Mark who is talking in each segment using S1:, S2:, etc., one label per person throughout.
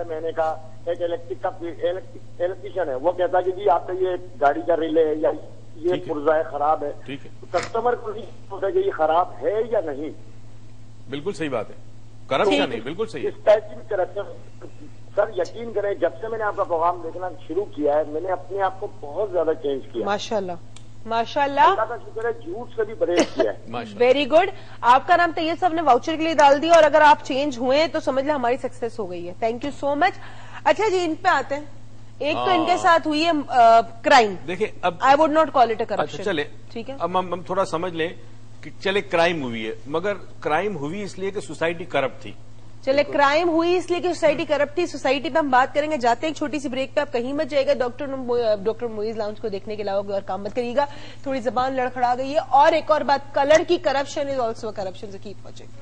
S1: میں نے کہا ایک الیکٹریشین ہے، وہ کہتا ہے کہ جی آپ کا یہ گاڑی کا ریلے ہے یا یہ پرزا ہے خراب ہے، تو کسٹمر کو نہیں پوچھتا کہ یہ خراب ہے یا نہیں.
S2: بالکل صحیح بات ہے، کرپشن نہیں، بالکل صحیح ہے.
S1: اس ٹائپ کی کرپشن سر یقین کریں، جب سے میں نے آپ کا پروگرام دیکھنا شروع کیا ہے میں نے اپنے آپ کو بہت زیادہ چینج کیا.
S3: ماشاء اللہ ماشاء اللہ،
S1: اللہ کا شکر ہے، جھوٹ سے بھی پرہیز کیا ہے.
S3: Very good. آپ کا نام طیب صاحب نے واؤچر کے لیے ڈال دیا، اور اگر آپ چینج ہوئے تو سمجھ لیں ہماری سکسیس ہو گئی ہے. تھینک یو سو مچ. اچھا جی، ان پہ آتے ہیں. ایک تو ان کے ساتھ ہوئی ہے کرائم.
S2: دیکھیں اب
S3: I would not call it a corruption.
S2: چلے
S3: ٹھیک ہے،
S2: اب ہم تھوڑا سمجھ لیں کہ چلے کرائم ہوئی ہے، مگر کرائم ہوئی اس لیے کہ سوسائٹی کرپٹ تھی.
S3: چلے کرائم ہوئی اس لیے کہ سوسائٹی کرپٹ تھی. سوسائٹی پہ ہم بات کریں گے، جاتے ہیں ایک چھوٹی سی بریک پہ. آپ کہیں مت جائے گا. ڈاکٹر موئز لاؤنج کو دیکھنے کے علاوہ اور کام مت کریے گا. تھوڑی زبان لڑکھڑا گئی ہے. اور ایک اور بات، کلر کی corruption is also corruption. Keep watching.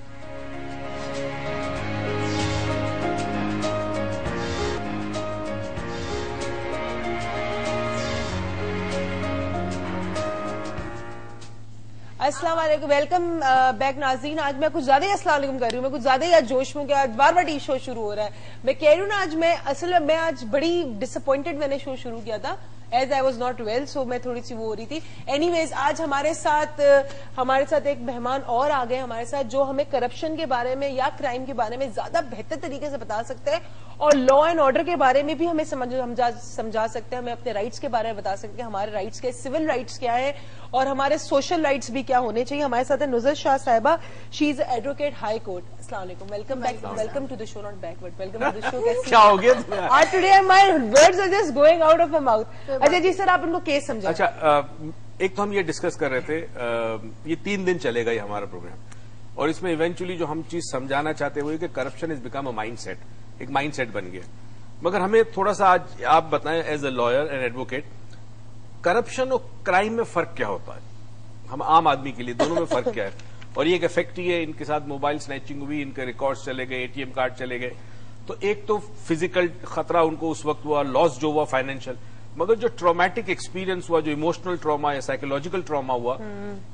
S3: السلام علیکم، ویلکم بیک ناظرین. آج میں کچھ زیادہ ہی السلام علیکم کر رہی ہوں، میں کچھ زیادہ ہی آج جوش میں کہ آج بار بار ٹی شو شروع ہو رہا ہے. میں کہہ رہی ہوں نا، آج میں اصل میں آج بڑی ڈس اپوائنٹڈ میں نے شو شروع کیا تھا. As I was not well, so میں تھوڑی سی وہ ہو رہی تھی. اینی ویز، آج ہمارے ساتھ ایک مہمان اور آ گئے ہمارے ساتھ، جو ہمیں کرپشن کے بارے میں یا کرائم کے بارے میں زیادہ بہتر طریقے سے بتا سکتے ہیں، اور لا اینڈ آرڈر کے بارے میں بھی ہمیں سمجھا سکتے ہیں. ہمیں اپنے رائٹس کے بارے میں بتا سکتے ہیں، ہمارے رائٹس کے سول رائٹس کیا ہے اور ہمارے سوشل رائٹس بھی کیا ہونے چاہیے. ہمارے ساتھ Nazar Shah Sahiba, she is advocate high court. السلام علیکم، welcome back, welcome to the show, not back word, welcome to the show.
S2: کیا ہو گیا
S3: آج today my words are just going out of my mouth. اچھا جی سر، آپ ان کو کیس سمجھا.
S2: اچھا، ایک تو ہم یہ ڈسکس کر رہے تھے، یہ 3 دن چلے گا یہ ہمارا پروگرام، اور اس میں ایونچولی جو ہم چیز سمجھانا چاہتے ہوئے کہ corruption is become a mindset, ایک مائنڈ سیٹ بن گیا. مگر ہمیں تھوڑا سا آج آپ بتائیں as a lawyer and advocate, corruption اور کرائم میں فرق کیا ہوتا ہے؟ ہم عام آدمی کے لیے دونوں میں فرق کیا ہے؟ اور یہ ایک افیکٹ ہی ہے، ان کے ساتھ موبائل سنیچنگ ہوئی، ان کے ریکارڈز چلے گئے، ATM کارڈ چلے گئے، تو ایک تو فزیکل خطرہ ان کو اس وقت ہوا، لاس جو ہوا فائنینشیل، مگر جو ٹرامیٹک ایکسپیرینس ہوا، جو ایموشنل ٹراما یا سائیکولوجیکل ٹراما ہوا،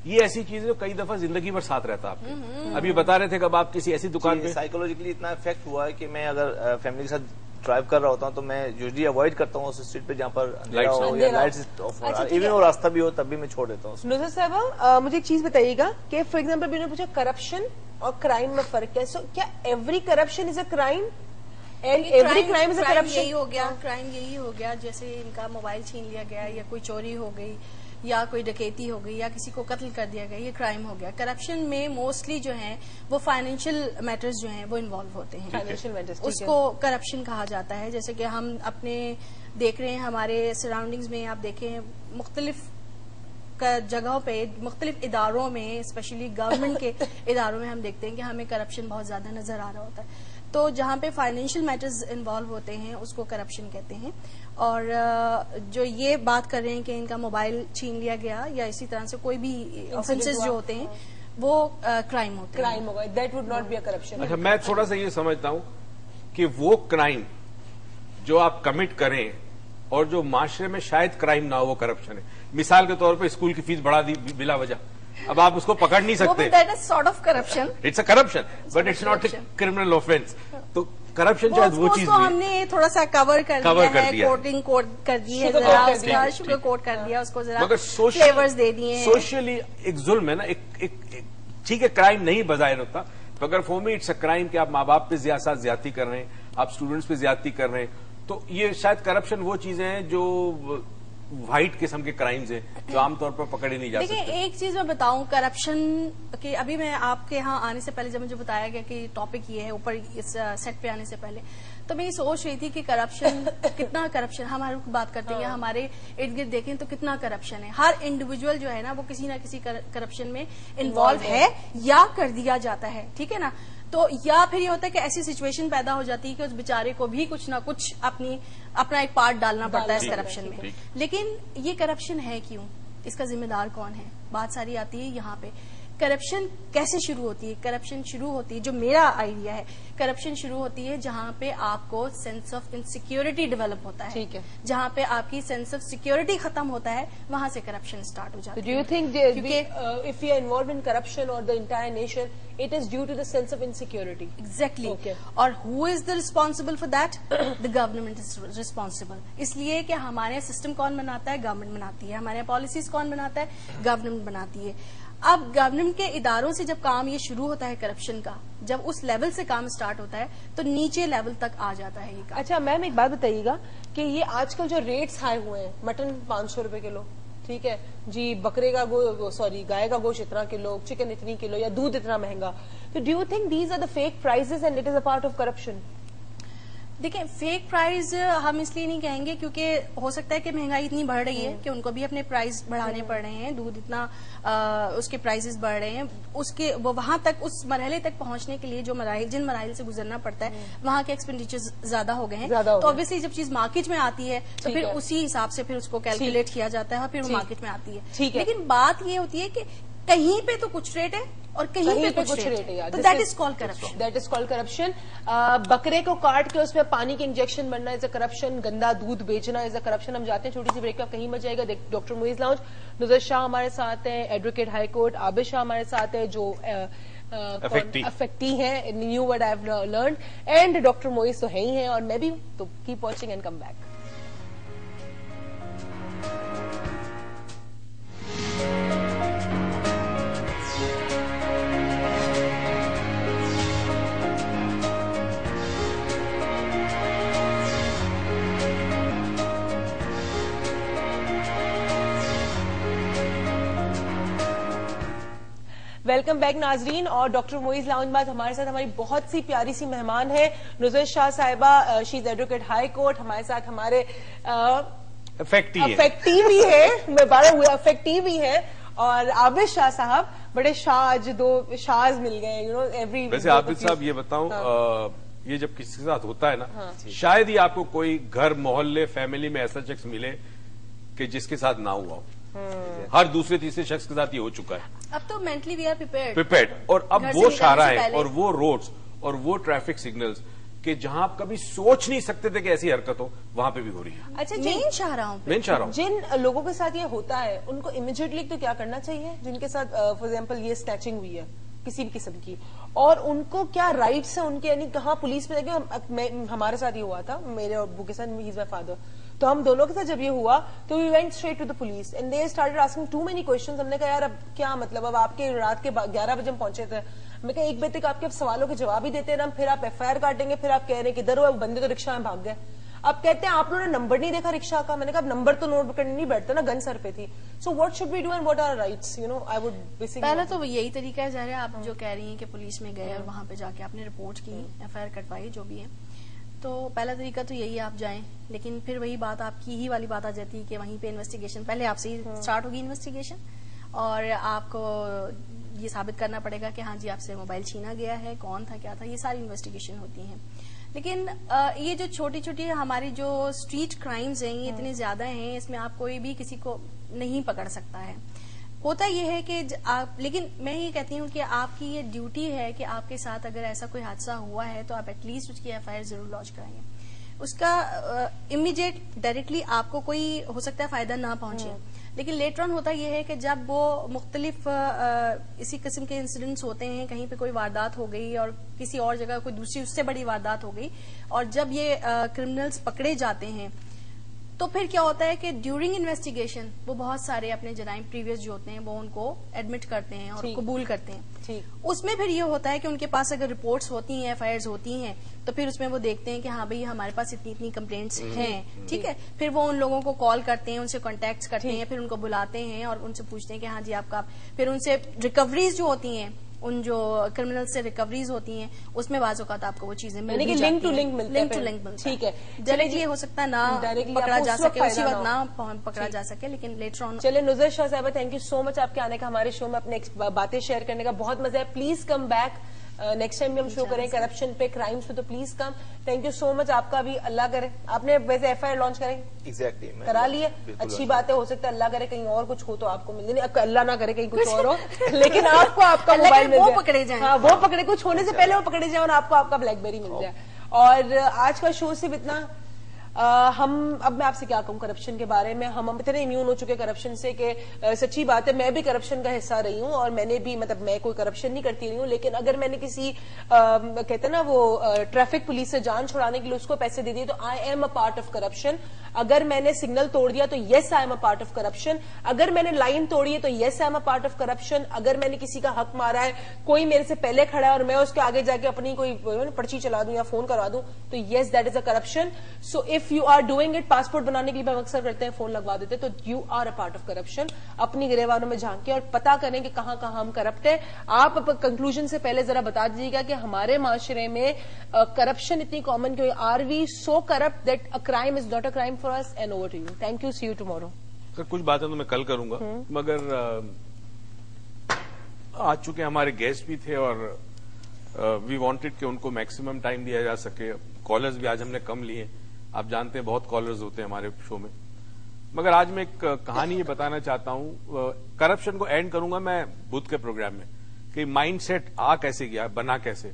S2: یہ ایسی چیزیں جو کئی دفعہ زندگی بھر ساتھ رہتا ہے. آپ ابھی بتا رہے تھے کہ اب آپ کسی ایسی دکان پہ
S4: سائیکولوجیکلی اتنا افیکٹ ہوا ہے کہ میں اگر فیملی کے ساتھ ڈرائیو کر رہا ہوتا ہوں تو میں یوزلی اوائڈ کرتا ہوں اس اسٹریٹ پہ جہاں پر لائٹس آف ہو، ایون وہ راستہ بھی ہو تب بھی میں چھوڑ دیتا ہوں.
S3: نظر صاحب، مجھے ایک چیز بتائیے گا کہ فار ایگزامپل بھی نے پوچھا کرپشن اور کرائم میں فرق ہے. سو کیا every corruption is a crime and every crime is a corruption?
S5: یہی ہو گیا، کرائم یہی ہو گیا جیسے ان کا موبائل چھین لیا گیا، یا کوئی چوری ہو گئی، یا کوئی ڈکیتی ہو گئی، یا کسی کو قتل کر دیا گیا، یہ کرائم ہو گیا. کرپشن میں موسٹلی جو ہیں وہ فائنینشیل میٹرز جو ہیں وہ انوالو ہوتے ہیں،
S3: فائنینشیل میٹرز،
S5: اس کو کرپشن کہا جاتا ہے. جیسے کہ ہم اپنے دیکھ رہے ہیں ہمارے سراؤنڈنگز میں، آپ دیکھیں مختلف جگہوں پہ، مختلف اداروں میں، اسپیشلی گورنمنٹ کے اداروں میں ہم دیکھتے ہیں کہ ہمیں کرپشن بہت زیادہ نظر آ رہا ہوتا ہے. تو جہاں پہ فائنینشیل میٹرز انوالو ہوتے ہیں اس کو کرپشن کہتے ہیں. اور جو یہ بات کر رہے ہیں کہ ان کا موبائل چھین لیا گیا یا اسی طرح سے کوئی بھی آفینسز جو ہوتے ہیں وہ کرائم ہوتے ہیں.
S3: کرائم ہوگا، that would not be a corruption.
S2: اچھا، میں تھوڑا سا یہ سمجھتا ہوں کہ وہ کرائم جو آپ کمٹ کریں اور جو معاشرے میں شاید کرائم نہ ہو وہ کرپشن ہے. مثال کے طور پہ اسکول کی فیس بڑھا دی بلا وجہ، اب آپ اس کو پکڑ نہیں سکتے.
S5: That is sort of corruption,
S2: it's a corruption but it's not a criminal offence. تو کرپشن شاید وہ چیز
S5: ہم نے تھوڑا سا کور کر دیا ہے، کوٹنگ کوٹ کر دی ہے، ذرا شوگر کوٹ کر دیا اس کو، ذرا فلیورز دے دیے ہیں.
S2: سوشلی ایک ظلم ہے نا، ٹھیک ہے کرائم نہیں بظاہر ہوتا، مگر for me it's a crime کہ آپ ماں باپ پہ زیادتی کر رہے ہیں، آپ اسٹوڈنٹس پہ زیادتی کر رہے ہیں. تو یہ شاید کرپشن وہ چیزیں ہیں جو وائٹ قسم کے کرائمز ہیں جو عام طور پر پکڑے نہیں جا سکتے.
S5: دیکھیں ایک چیز میں بتاؤں کرپشن کہ ابھی میں آپ کے یہاں آنے سے پہلے جب مجھے بتایا گیا کہ ٹاپک یہ ہے اوپر اس سیٹ پہ آنے سے پہلے، تو میں یہ سوچ رہی تھی کہ کرپشن کتنا کرپشن ہمارے بات کرتے ہیں یا ہمارے ارد گرد دیکھیں تو کتنا کرپشن ہے. ہر انڈیویجول جو ہے نا وہ کسی نہ کسی کرپشن میں انوالو ہے یا کر دیا جاتا ہے، ٹھیک ہے نا. تو یا پھر یہ ہوتا ہے کہ ایسی سچویشن پیدا ہو جاتی ہے کہ اس بیچارے کو بھی کچھ نہ کچھ اپنا ایک پارٹ ڈالنا پڑتا ہے اس کرپشن میں. لیکن یہ کرپشن ہے کیوں، اس کا ذمہ دار کون ہے؟ بات ساری آتی ہے یہاں پہ کرپشن کیسے شروع ہوتی ہے؟ کرپشن شروع ہوتی ہے, جو میرا آئیڈیا ہے, کرپشن شروع ہوتی ہے جہاں پہ آپ کو سینس آف انسیکیورٹی ڈیولپ ہوتا ہے.
S3: ٹھیک ہے.
S5: جہاں پہ آپ کی سینس آف سیکیورٹی ختم ہوتا ہے, وہاں سے کرپشن اسٹارٹ ہو جاتا ہے.
S3: Do you think if we are involved in corruption or the entire nation, it is due to the sense of insecurity?
S5: Exactly.
S3: Okay.
S5: اور who is the responsible for that? The government is responsible. اس لیے کہ ہمارے system کون بناتا ہے؟ Government بناتی ہے. ہمارے پالیسیز کون بناتا ہے؟ گورنمنٹ بناتی ہے. اب گورنمنٹ کے اداروں سے جب کام یہ شروع ہوتا ہے کرپشن کا, جب اس لیول سے کام سٹارٹ ہوتا ہے تو نیچے لیول تک آ جاتا ہے یہ کام.
S3: اچھا میم ایک بات بتائیے گا کہ یہ آج کل جو ریٹس ہائی ہوئے ہیں, مٹن 500 روپے کلو, ٹھیک ہے جی, بکرے کا گائے کا گوشت اتنا کلو, چکن اتنی کلو, یا دودھ اتنا مہنگا, تو do you think these are the fake prices and it is a part of corruption?
S5: دیکھیں, فیک پرائز ہم اس لیے نہیں کہیں گے کیونکہ ہو سکتا ہے کہ مہنگائی اتنی بڑھ رہی ہے کہ ان کو بھی اپنے پرائز بڑھانے پڑ رہے ہیں, دودھ اتنا اس کے پرائزز بڑھ رہے ہیں, اس کے وہاں تک اس مرحلے تک پہنچنے کے لیے جو جن مراحل سے گزرنا پڑتا ہے وہاں کے ایکسپینڈیچر زیادہ ہو گئے ہیں. تو obviously جب چیز مارکیٹ میں آتی ہے تو پھر اسی حساب سے پھر اس کو کیلکولیٹ کیا جاتا ہے اور پھر وہ مارکیٹ میں آتی ہے. لیکن بات یہ ہوتی ہے کہ کہیں پہ تو کچھ ریٹ ہے اور کہیں پہ کچھ ریٹ ہے. That is called corruption.
S3: That is called corruption. بکرے کو کاٹ کے اس میں پانی کے انجیکشن بننا از اے کرپشن, گندا دودھ بیچنا از اے کرپشن. ہم جاتے ہیں چھوٹی سی بریک, آپ کہیں مت جائے گا. ڈاکٹر موئز لاؤنج, نظر شاہ ہمارے ساتھ ہیں, advocate high court Abid Shah ہمارے ساتھ ہیں جو افیکٹی ہیں, new word I have learned, and doctor Moiz تو ہے ہی ہیں, اور میں بھی. تو keep watching and come back. Welcome back ناظرین, اور ڈاکٹر موئز لاؤنج بعد ہمارے ساتھ ہماری بہت سی پیاری سی مہمان ہیں. نظر Shah Sahiba, she is advocate high court, ہمارے ساتھ ہمارے افیکٹی بھی ہے, میں بارہ ہوئے افیکٹی بھی ہے, اور عابد شاہ صاحب, بڑے شاہ, آج دو شاہز مل گئے, یو نو ایوری.
S2: ویسے عابد صاحب یہ بتاؤں, یہ جب کسی کے ساتھ ہوتا ہے نا, شاید ہی آپ کو کوئی گھر, محلے, فیملی میں ایسا شخص ملے کہ جس کے ساتھ نہ ہوا ہو. ہر دوسرے تیسرے شخص کے ساتھ یہ ہو چکا ہے.
S5: اب تو مینٹلی وی آر
S2: پریپیئرڈ. اور اب وہ شاہراہیں اور وہ روڈز اور وہ ٹریفک سگنلز کہ جہاں آپ کبھی سوچ نہیں سکتے تھے کہ ایسی حرکت ہو, وہاں پہ بھی ہو رہی ہے.
S3: اچھا,
S5: مین شاہراہوں
S3: جن لوگوں کے ساتھ یہ ہوتا ہے ان کو امیڈیٹلی تو کیا کرنا چاہیے, جن کے ساتھ فار ایگزامپل یہ اسنیچنگ ہوئی ہے کسی بھی قسم کی, اور ان کو کیا رائٹس ہیں ان کے, یعنی کہاں پولیس میں ہمارے ساتھ یہ ہوا تھا, میرے ابو کے ساتھ, ہی از مائی فادر, تو ہم دونوں کے ساتھ جب یہ ہوا تو we went straight to the police and they started asking too many questions. ہم نے کہا یار اب کیا مطلب, اب آپ کے رات کے 11 بجے ہم پہنچے تھے, میں کہا ایک بجے تک آپ کے سوالوں کے جواب ہی دیتے نا, پھر آپ ایف آئی آر کاٹیں گے, پھر آپ کہہ رہے ہیں کہ ادھر بندے تو رکشا میں بھاگ گئے. اب کہتے ہیں آپ لوگوں نے نمبر نہیں دیکھا رکشا کا. میں نے کہا نمبر تو نوٹ کرنے نہیں بیٹھتا نا, گن سر پہ تھی. So what should we do and what are rights, you know I would basically.
S5: پہلا تو یہی طریقہ ہے ظاہر ہے, آپ جو کہہ رہی ہیں کہ پولیس میں گئے اور وہاں پہ جا کے آپ نے رپورٹ کی, ایف آئی آر کٹوائی, جو بھی ہے, تو پہلا طریقہ تو یہی ہے آپ جائیں. لیکن پھر وہی بات, آپ کی ہی والی بات آ جاتی ہے کہ وہیں پہ انویسٹیگیشن, پہلے آپ سے ہی اسٹارٹ ہوگی انویسٹیگیشن, اور آپ کو یہ ثابت کرنا پڑے گا کہ ہاں جی آپ سے موبائل چھینا گیا ہے, کون تھا, کیا تھا, یہ ساری انویسٹیگیشن ہوتی ہیں. لیکن یہ جو چھوٹی چھوٹی ہماری جو اسٹریٹ کرائمز ہیں یہ اتنے زیادہ ہیں, اس میں آپ کوئی بھی کسی کو نہیں پکڑ سکتا ہے. ہوتا یہ ہے کہ آپ, لیکن میں یہ کہتی ہوں کہ آپ کی یہ ڈیوٹی ہے کہ آپ کے ساتھ اگر ایسا کوئی حادثہ ہوا ہے تو آپ ایٹ لیسٹ اس کی ایف آئی آر ضرور لانچ کرائیں. اس کا امیڈیٹ ڈائریکٹلی آپ کو کوئی ہو سکتا ہے فائدہ نہ پہنچے, لیکن لیٹر آن ہوتا یہ ہے کہ جب وہ مختلف اسی قسم کے انسیڈنٹس ہوتے ہیں, کہیں پہ کوئی واردات ہو گئی اور کسی اور جگہ کوئی دوسری اس سے بڑی واردات ہو گئی, اور جب یہ کرمنلز پکڑے جاتے ہیں تو پھر کیا ہوتا ہے کہ ڈیورنگ انویسٹیگیشن وہ بہت سارے اپنے جرائم پریویس جو ہوتے ہیں وہ ان کو ایڈمٹ کرتے ہیں اور قبول کرتے ہیں. اس میں پھر یہ ہوتا ہے کہ ان کے پاس اگر رپورٹس ہوتی ہیں, ایف آئی آرز ہوتی ہیں, تو پھر اس میں وہ دیکھتے ہیں کہ ہاں بھائی ہمارے پاس اتنی اتنی کمپلینٹس ہیں, ٹھیک ہے. پھر وہ ان لوگوں کو کال کرتے ہیں, ان سے کانٹیکٹ کرتے ہیں, پھر ان کو بلاتے ہیں اور ان سے پوچھتے ہیں کہ ہاں جی آپ کا, پھر ان سے ریکوریز جو ہوتی ہیں, ان جو کرمنل سے ریکوریز ہوتی ہیں, اس میں بعض اوقات آپ کو وہ چیزیں
S3: لنک ٹو لنک ملتا
S5: ہے. ٹھیک ہے, ڈائریکٹلی ہو سکتا ہے نہ پکڑا جا سکے, اسی وقت نہ پکڑا جا سکے, لیکن لیٹر آن.
S3: چلے نظر شاہ صاحبہ, تھینک یو سو مچ آپ کے آنے کا, ہمارے شو میں اپنے باتیں شیئر کرنے کا بہت مزہ ہے. Please come back next time بھی ہم شو کریں کرپشن پہ, کرائمس پہ, تو please come. Thank you so much. آپ کا بھی اللہ کرے, آپ نے ویسے FIR لانچ کریں
S4: ایگزیکٹلی
S3: کرا لیے, اچھی بات ہے. ہو سکتا ہے اللہ کرے کہیں اور کچھ ہو تو آپ کو مل جائے, اللہ نہ کرے کہیں کچھ اور ہو, لیکن آپ کو آپ کا موبائل مل جائے,
S5: پکڑے جائیں.
S3: ہاں وہ پکڑے, کچھ ہونے سے پہلے وہ پکڑے جائیں اور آپ کو آپ کا بلیک بیری مل جائے. اور آج کا شو صرف اتنا. ہم اب میں آپ سے کیا کہوں کرپشن کے بارے میں, ہم اتنے امیون ہو چکے کرپشن سے کہ سچی بات ہے میں بھی کرپشن کا حصہ رہی ہوں, اور میں نے بھی مطلب میں کوئی کرپشن نہیں کرتی رہی ہوں, لیکن اگر میں نے کسی کہتے ہیں نا وہ ٹریفک پولیس سے جان چھڑانے کے لیے اس کو پیسے دے دیے تو I am a part of corruption. اگر میں نے سگنل توڑ دیا تو yes I am a part of corruption. اگر میں نے لائن توڑی ہے تو yes I am a part of corruption. اگر میں نے کسی کا حق مارا ہے, کوئی میرے سے پہلے کھڑا ہے اور میں اس کے آگے جا کے اپنی کوئی پرچی چلا دوں یا فون کروا دوں تو yes that is a corruption. So if you are doing it, passport بنانے کے لیے ہم اکثر کرتے ہیں فون لگوا دیتے, تو you are a part of corruption. اپنی گریبانوں میں جھانکیں اور پتا کریں کہ کہاں کہاں ہم کرپٹ ہیں. آپ کنکلوژن سے پہلے ذرا بتا دیجیے گا کہ ہمارے معاشرے میں کرپشن اتنی کامن کیوں, are we so corrupt that a crime is not a crime for us. And over to you. Thank you, see you tomorrow.
S2: کچھ باتیں تو میں کل کروں گا, مگر آج چونکہ ہمارے گیسٹ بھی تھے اور وی وانٹڈ کہ ان کو میکسیمم ٹائم دیا جا سکے. کالرز بھی آج ہم نے کم لیے, آپ جانتے ہیں بہت کالرز ہوتے ہیں ہمارے شو میں, مگر آج میں ایک کہانی یہ بتانا چاہتا ہوں. کرپشن کو اینڈ کروں گا میں بدھ کے پروگرام میں کہ مائنڈ سیٹ آ کیسے گیا, بنا کیسے,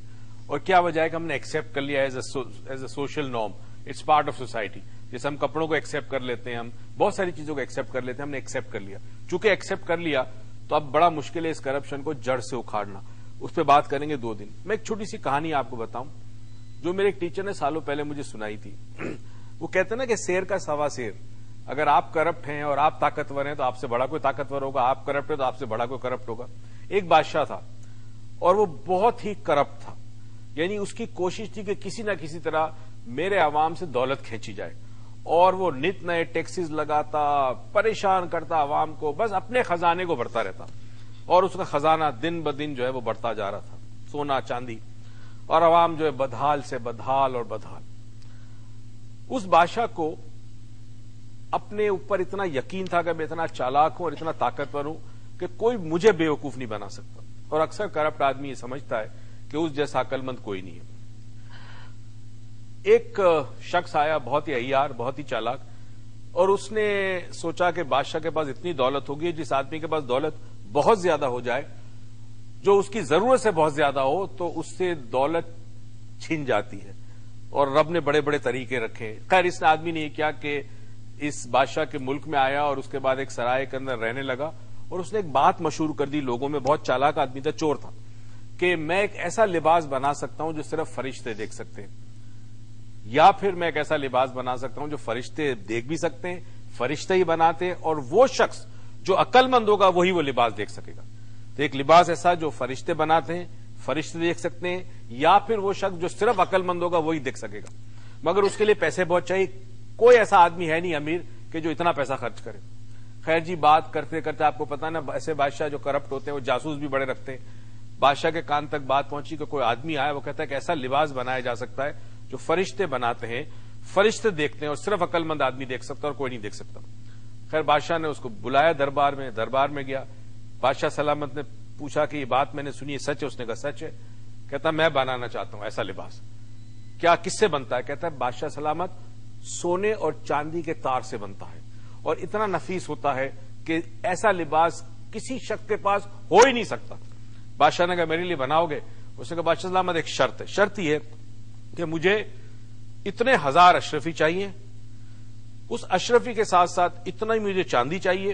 S2: اور کیا وجہ ہے کہ ہم نے ایکسپٹ کر لیا as a social norm. It's part of society. جیسے ہم کپڑوں کو ایکسپٹ کر لیتے ہیں, ہم بہت ساری چیزوں کو ایکسپٹ کر لیتے ہیں, ہم نے ایکسپٹ کر لیا. چونکہ ایکسپٹ کر لیا تو اب بڑا مشکل ہے اس کرپشن کو جڑ سے اکھاڑنا. اس پہ بات کریں گے 2 دن. میں ایک چھوٹی سی کہانی آپ کو بتاؤں جو میرے ایک ٹیچر نے سالوں پہلے مجھے سنائی تھی. وہ کہتے ہیں نا کہ شیر کا سوا شیر. اگر آپ کرپٹ ہیں اور آپ طاقتور ہیں تو آپ سے بڑا کوئی طاقتور ہوگا, آپ کرپٹ ہیں تو آپ سے بڑا کوئی کرپٹ ہوگا. ایک بادشاہ تھا اور وہ بہت ہی کرپٹ تھا, یعنی اس کی کوشش تھی کہ کسی نہ کسی طرح میرے عوام سے دولت کھینچی جائے, اور وہ نت نئے ٹیکسز لگاتا, پریشان کرتا عوام کو, بس اپنے خزانے کو بھرتا رہتا, اور اس کا خزانہ دن بدن جو ہے وہ بڑھتا جا رہا تھا, سونا چاندی, اور عوام جو ہے بدحال سے بدحال اور بدحال. اس بادشاہ کو اپنے اوپر اتنا یقین تھا کہ میں اتنا چالاک ہوں اور اتنا طاقتور ہوں کہ کوئی مجھے بیوقوف نہیں بنا سکتا. اور اکثر کرپٹ آدمی یہ سمجھتا ہے کہ اس جیسا عقل مند کوئی نہیں ہے. ایک شخص آیا بہت ہی عیار, بہت ہی چالاک, اور اس نے سوچا کہ بادشاہ کے پاس اتنی دولت ہوگی, جس آدمی کے پاس دولت بہت زیادہ ہو جائے, جو اس کی ضرورت سے بہت زیادہ ہو, تو اس سے دولت چھن جاتی ہے, اور رب نے بڑے بڑے طریقے رکھے. خیر اس نے آدمی نے یہ کیا کہ اس بادشاہ کے ملک میں آیا اور اس کے بعد ایک سرائے کے اندر رہنے لگا, اور اس نے ایک بات مشہور کر دی لوگوں میں. بہت چالاک آدمی تھا, چور تھا, کہ میں ایک ایسا لباس بنا سکتا ہوں جو صرف فرشتے دیکھ سکتے ہیں, یا پھر میں ایک ایسا لباس بنا سکتا ہوں جو فرشتے دیکھ بھی سکتے ہیں, فرشتے ہی بناتے ہیں, اور وہ شخص جو عقل مند ہوگا وہی وہ لباس دیکھ سکے گا. تو ایک لباس ایسا جو فرشتے بناتے ہیں, فرشتے دیکھ سکتے ہیں, یا پھر وہ شخص جو صرف عقل مند ہوگا وہی دیکھ سکے گا. مگر اس کے لیے پیسے بہت چاہیے. کوئی ایسا آدمی ہے نہیں امیر کہ جو اتنا پیسہ خرچ کرے. خیر جی, بات کرتے کرتے آپ کو پتا نا ایسے بادشاہ جو کرپٹ ہوتے ہیں وہ جاسوس بھی بڑے رکھتے ہیں. بادشاہ کے کان تک بات پہنچی کہ کوئی آدمی آیا, وہ کہتا ہے کہ ایسا لباس بنایا جا سکتا ہے جو فرشتے بناتے ہیں, فرشتے دیکھتے ہیں, اور صرف عقل مند آدمی دیکھ سکتا اور کوئی نہیں دیکھ سکتا. خیر بادشاہ نے اس کو بلایا دربار میں گیا. بادشاہ سلامت نے پوچھا کہ یہ بات میں نے سنی ہے, سچ ہے؟ اس نے کہا سچ ہے. کہتا میں بنانا چاہتا ہوں ایسا لباس. کیا کس سے بنتا ہے؟ کہتا ہے بادشاہ سلامت سونے اور چاندی کے تار سے بنتا ہے, اور اتنا نفیس ہوتا ہے کہ ایسا لباس کسی شخص کے پاس ہو ہی نہیں سکتا. بادشاہ نے کہا میرے لیے بناؤ گے؟ اس نے کہا بادشاہ سلامت ایک شرط ہے. شرط یہ کہ مجھے اتنے 1000 اشرفی چاہیے, اس اشرفی کے ساتھ ساتھ اتنا ہی مجھے چاندی چاہیے,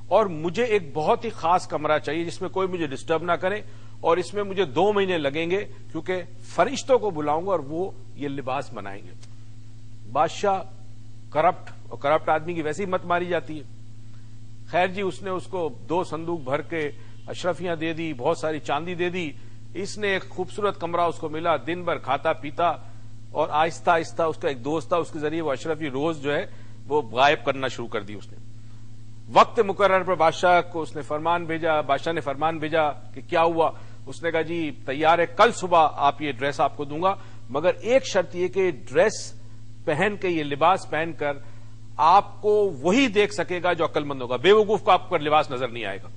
S2: اور مجھے ایک بہت ہی خاص کمرہ چاہیے جس میں کوئی مجھے ڈسٹرب نہ کرے, اور اس میں مجھے 2 مہینے لگیں گے کیونکہ فرشتوں کو بلاؤں گا اور وہ یہ لباس بنائیں گے. بادشاہ کرپٹ, اور کرپٹ آدمی کی ویسے ہی مت ماری جاتی ہے. خیر جی, اس نے اس کو 2 صندوق بھر کے اشرفیاں دے دی, بہت ساری چاندی دے دی. اس نے ایک خوبصورت کمرہ اس کو ملا, دن بھر کھاتا پیتا, اور آہستہ آہستہ اس کا ایک دوست تھا, اس کے ذریعے وہ اشرفی روز جو ہے وہ غائب کرنا شروع کر دی. اس نے وقت مقرر پر بادشاہ کو اس نے فرمان بھیجا. بادشاہ نے فرمان بھیجا کہ کیا ہوا؟ اس نے کہا جی تیار ہے, کل صبح آپ یہ ڈریس آپ کو دوں گا, مگر ایک شرط یہ کہ ڈریس پہن کے, یہ لباس پہن کر آپ کو وہی دیکھ سکے گا جو عقل مند ہوگا, بیوقوف کو آپ پر لباس نظر نہیں آئے گا.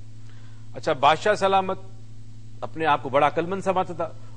S2: اچھا, بادشاہ سلامت اپنے آپ کو بڑا عقل مند سمجھتا تھا.